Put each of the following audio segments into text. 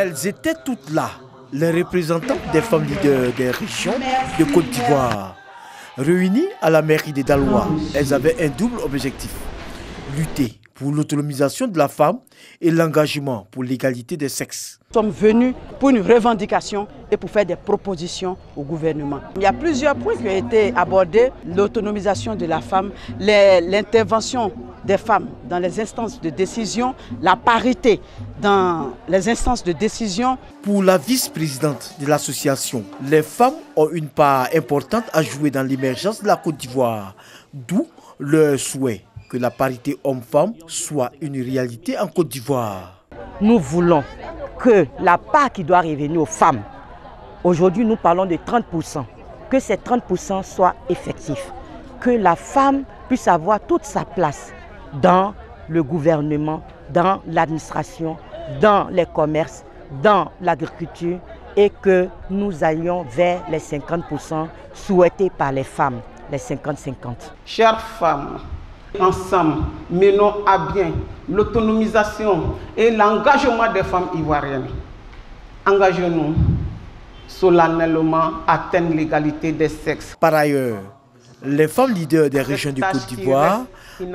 Elles étaient toutes là, les représentantes des femmes leaders des régions de Côte d'Ivoire. Réunies à la mairie de Daloa, elles avaient un double objectif: lutter pour l'autonomisation de la femme et l'engagement pour l'égalité des sexes. Nous sommes venus pour une revendication et pour faire des propositions au gouvernement. Il y a plusieurs points qui ont été abordés: l'autonomisation de la femme, l'intervention des femmes dans les instances de décision, la parité dans les instances de décision. Pour la vice-présidente de l'association, les femmes ont une part importante à jouer dans l'émergence de la Côte d'Ivoire, d'où leur souhait que la parité homme-femme soit une réalité en Côte d'Ivoire. Nous voulons que la part qui doit revenir aux femmes, aujourd'hui nous parlons de 30%, que ces 30% soient effectifs, que la femme puisse avoir toute sa place dans le gouvernement, dans l'administration, dans les commerces, dans l'agriculture, et que nous allions vers les 50% souhaités par les femmes, les 50-50. Chères femmes, ensemble, menons à bien l'autonomisation et l'engagement des femmes ivoiriennes. Engageons-nous solennellement à atteindre l'égalité des sexes. Par ailleurs, les femmes leaders des régions de Côte d'Ivoire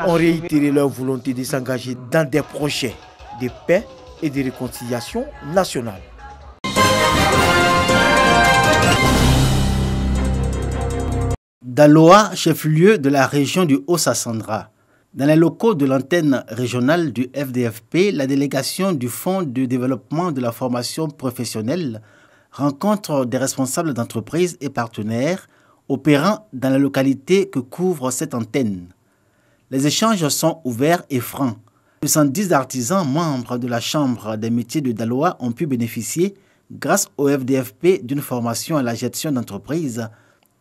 ont réitéré leur volonté de s'engager dans des projets de paix et de réconciliation nationale. Daloa, chef-lieu de la région du Haut-Sassandra. Dans les locaux de l'antenne régionale du FDFP, la délégation du Fonds de développement de la formation professionnelle rencontre des responsables d'entreprises et partenaires opérant dans la localité que couvre cette antenne. Les échanges sont ouverts et francs. 70 artisans membres de la Chambre des métiers de Daloa ont pu bénéficier, grâce au FDFP, d'une formation à la gestion d'entreprise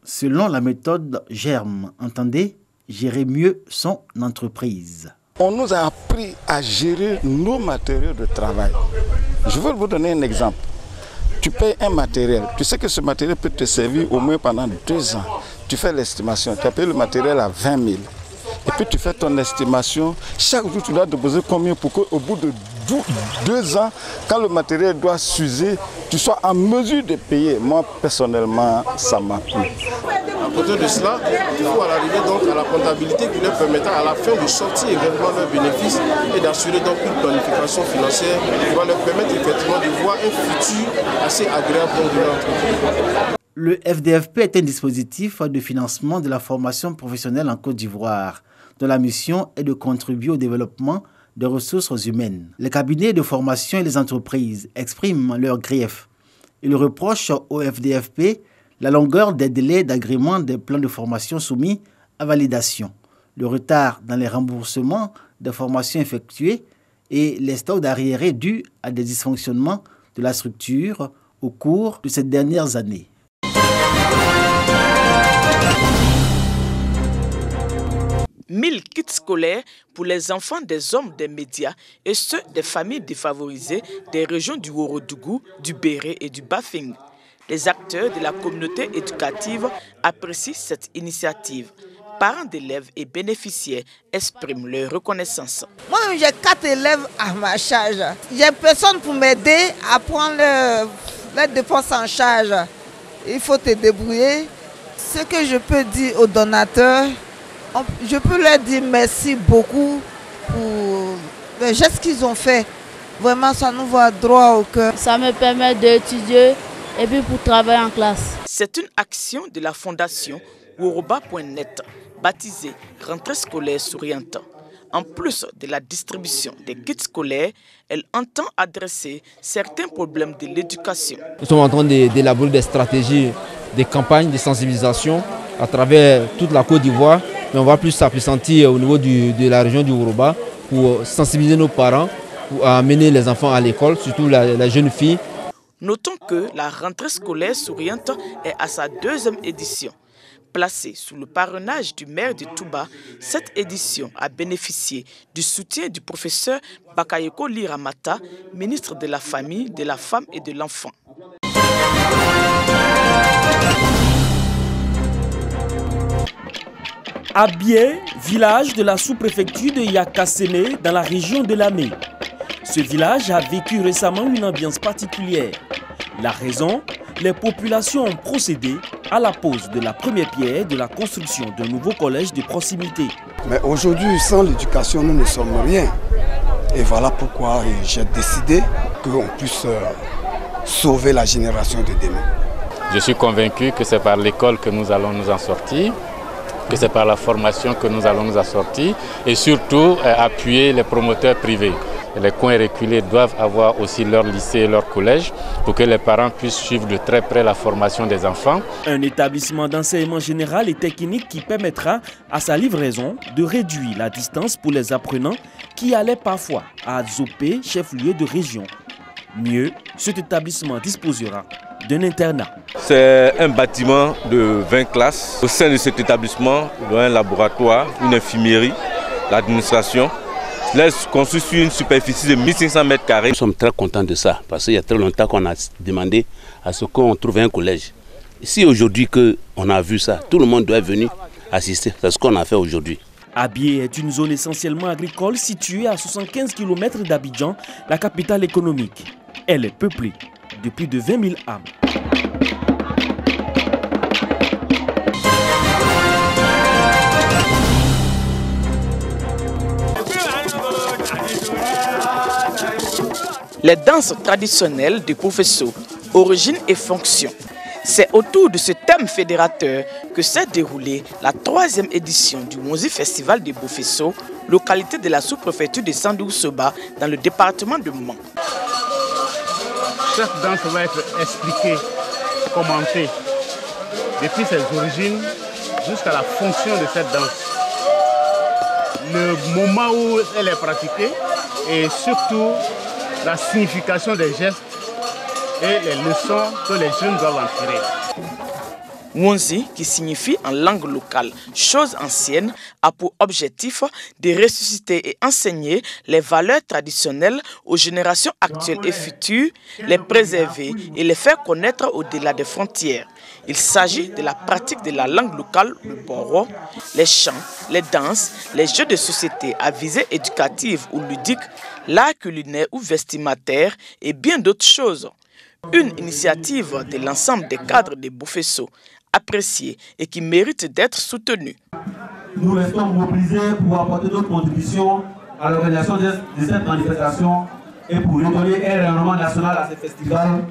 selon la méthode GERME. Entendez, gérer mieux son entreprise. On nous a appris à gérer nos matériaux de travail. Je vais vous donner un exemple. Tu payes un matériel, tu sais que ce matériel peut te servir au moins pendant 2 ans. Tu fais l'estimation, tu as payé le matériel à 20 000. Et puis tu fais ton estimation. Chaque jour, tu dois déposer combien pour qu'au bout de 2 ans, quand le matériel doit s'user, tu sois en mesure de payer. Moi, personnellement, ça m'a plu. À côté de cela, il faut arriver donc à la comptabilité qui leur permettra à la fin de sortir également leurs bénéfices et d'assurer donc une planification financière qui va leur permettre effectivement de voir un futur assez agréable dans leur entreprise. Le FDFP est un dispositif de financement de la formation professionnelle en Côte d'Ivoire, dont la mission est de contribuer au développement des ressources humaines. Les cabinets de formation et les entreprises expriment leurs griefs. Ils reprochent au FDFP la longueur des délais d'agrément des plans de formation soumis à validation, le retard dans les remboursements des formations effectuées et les stocks d'arriérés dus à des dysfonctionnements de la structure au cours de ces dernières années. Mille kits scolaires pour les enfants des hommes des médias et ceux des familles défavorisées des régions du Ourodougou, du Béré et du Bafing. Les acteurs de la communauté éducative apprécient cette initiative. Parents d'élèves et bénéficiaires expriment leur reconnaissance. Moi, j'ai 4 élèves à ma charge. J'ai personne pour m'aider à prendre les dépenses en charge. Il faut te débrouiller. Ce que je peux dire aux donateurs, je peux leur dire merci beaucoup pour les gestes qu'ils ont fait. Vraiment, ça nous va droit au cœur. Ça me permet d'étudier et puis pour travailler en classe. C'est une action de la fondation Woroba.net, baptisée Rentrée scolaire souriante. En plus de la distribution des kits scolaires, elle entend adresser certains problèmes de l'éducation. Nous sommes en train d'élaborer des stratégies, des campagnes de sensibilisation à travers toute la Côte d'Ivoire, mais on va plus s'appesantir au niveau de la région du Woroba pour sensibiliser nos parents, pour amener les enfants à l'école, surtout la jeune fille. Notons que la rentrée scolaire souriante est à sa 2e édition. Placée sous le parrainage du maire de Touba, cette édition a bénéficié du soutien du professeur Bakayoko Liramata, ministre de la Famille, de la Femme et de l'Enfant. Abié, village de la sous-préfecture de Yakassene dans la région de Lamé. Ce village a vécu récemment une ambiance particulière. La raison, les populations ont procédé à la pose de la première pierre de la construction d'un nouveau collège de proximité. Mais aujourd'hui, sans l'éducation, nous ne sommes rien. Et voilà pourquoi j'ai décidé qu'on puisse sauver la génération de demain. Je suis convaincu que c'est par l'école que nous allons nous en sortir, que c'est par la formation que nous allons nous en sortir et surtout appuyer les promoteurs privés. Les coins reculés doivent avoir aussi leur lycée et leur collège pour que les parents puissent suivre de très près la formation des enfants. Un établissement d'enseignement général et technique qui permettra à sa livraison de réduire la distance pour les apprenants qui allaient parfois à Zopé, chef-lieu de région. Mieux, cet établissement disposera d'un internat. C'est un bâtiment de 20 classes. Au sein de cet établissement, il y a un laboratoire, une infirmerie, l'administration. Là, c'est construit sur une superficie de 1500 mètres carrés. Nous sommes très contents de ça parce qu'il y a très longtemps qu'on a demandé à ce qu'on trouve un collège. Si aujourd'hui qu'on a vu ça, tout le monde doit venir assister. C'est ce qu'on a fait aujourd'hui. Abié est une zone essentiellement agricole située à 75 km d'Abidjan, la capitale économique. Elle est peuplée de plus de 20 000 âmes. Les danses traditionnelles du Bofesso, origine et fonction. C'est autour de ce thème fédérateur que s'est déroulée la 3e édition du Monzi Festival de Bofesso, localité de la sous-préfecture de Sandou-Soba dans le département de Mans. Chaque danse va être expliquée, commentée, depuis ses origines jusqu'à la fonction de cette danse. Le moment où elle est pratiquée et surtout la signification des gestes et les leçons que les jeunes doivent en tirer. Monzi, qui signifie en langue locale « chose ancienne », a pour objectif de ressusciter et enseigner les valeurs traditionnelles aux générations actuelles et futures, les préserver et les faire connaître au-delà des frontières. Il s'agit de la pratique de la langue locale, le boro, les chants, les danses, les jeux de société à visée éducative ou ludique, l'art culinaire ou vestimentaire et bien d'autres choses. Une initiative de l'ensemble des cadres de Bofesso, appréciée et qui mérite d'être soutenue. Nous restons mobilisés pour apporter notre contribution à l'organisation de cette manifestation et pour redonner un rayonnement national à ce festival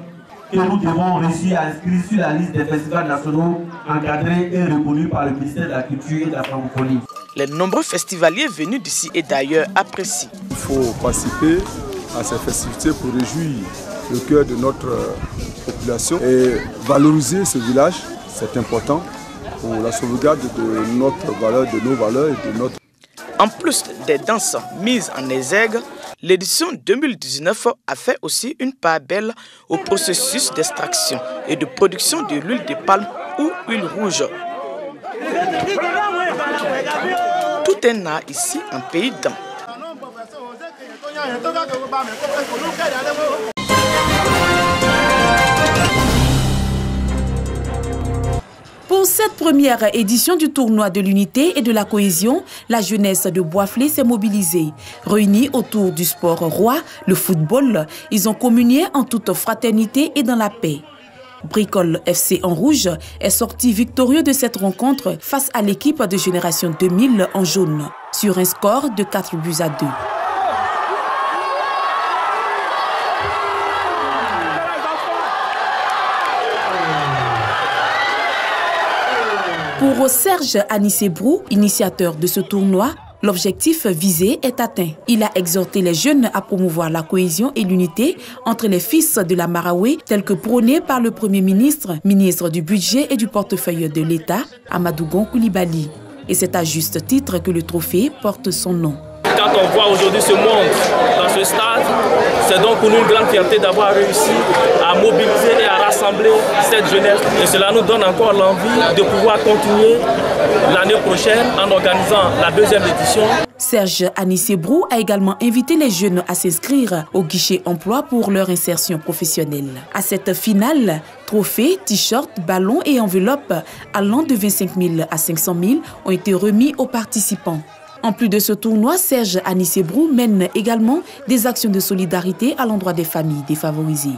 que nous devons réussir à inscrire sur la liste des festivals nationaux encadrés et reconnus par le ministère de la Culture et de la Francophonie. Les nombreux festivaliers venus d'ici et d'ailleurs apprécient. Il faut participer à ces festivités pour réjouir le cœur de notre population et valoriser ce village. C'est important pour la sauvegarde de notre valeur, de nos valeurs et de notre... En plus des danses mises en exergue, l'édition 2019 a fait aussi une part belle au processus d'extraction et de production de l'huile de palme ou huile rouge. Tout est art ici en pays d'Am. Pour cette première édition du tournoi de l'unité et de la cohésion, la jeunesse de Boisflé s'est mobilisée. Réunis autour du sport roi, le football, ils ont communié en toute fraternité et dans la paix. Bricole FC en rouge est sorti victorieux de cette rencontre face à l'équipe de Génération 2000 en jaune, sur un score de 4 buts à 2. Pour Serge Anissebrou, initiateur de ce tournoi, l'objectif visé est atteint. Il a exhorté les jeunes à promouvoir la cohésion et l'unité entre les fils de la Maraoué, tels que prônés par le Premier ministre, ministre du Budget et du portefeuille de l'État, Amadou Gon Coulibaly. Et c'est à juste titre que le trophée porte son nom. Quand on voit aujourd'hui ce monde dans ce stade, c'est donc pour nous une grande fierté d'avoir réussi à mobiliser et à rassembler cette jeunesse. Et cela nous donne encore l'envie de pouvoir continuer l'année prochaine en organisant la 2e édition. Serge Anissebrou a également invité les jeunes à s'inscrire au guichet emploi pour leur insertion professionnelle. À cette finale, trophées, t-shirts, ballons et enveloppes allant de 25 000 à 500 000 ont été remis aux participants. En plus de ce tournoi, Serge Anissebrou mène également des actions de solidarité à l'endroit des familles défavorisées.